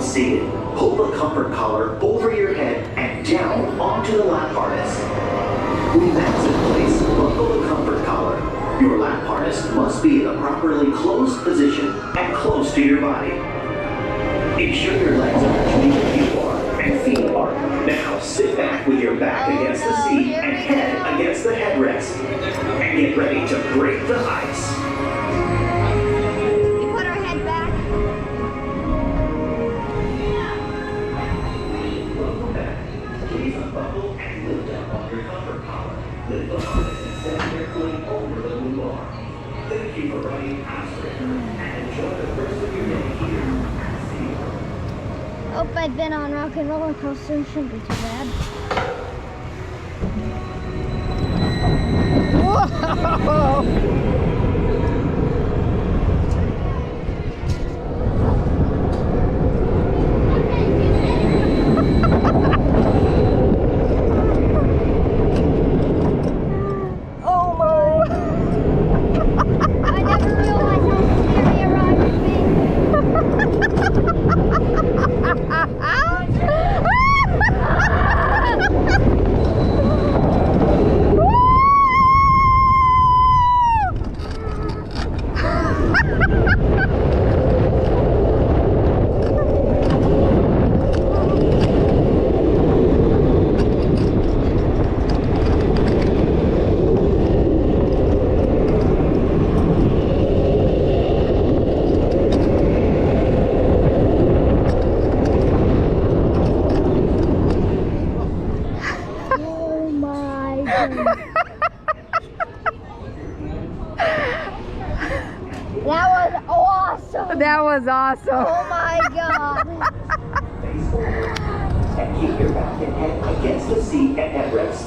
once seated, pull the comfort collar over your head and down onto the lap harness. When that's in place, buckle the comfort collar. Your lap harness must be in a properly closed position and close to your body. Ensure your legs are between you are and feet are. Now sit back with your back against the seat and head against the headrest. And get ready to break the ice. We put our head back. Welcome back. Please unbuckle and lift up on your comfort collar. Lift the harness and set carefully over the blue bar. Thank you for riding Astrid and enjoy the rest of your day here at SeaWorld. Hope I've been on rock and roller coaster. Shouldn't be too bad. Whoa! I never realized how scary a ride would be. Oh my goodness. That was awesome. That was awesome. Oh my god. Face forward. And keep your back and head against the seat and headrest.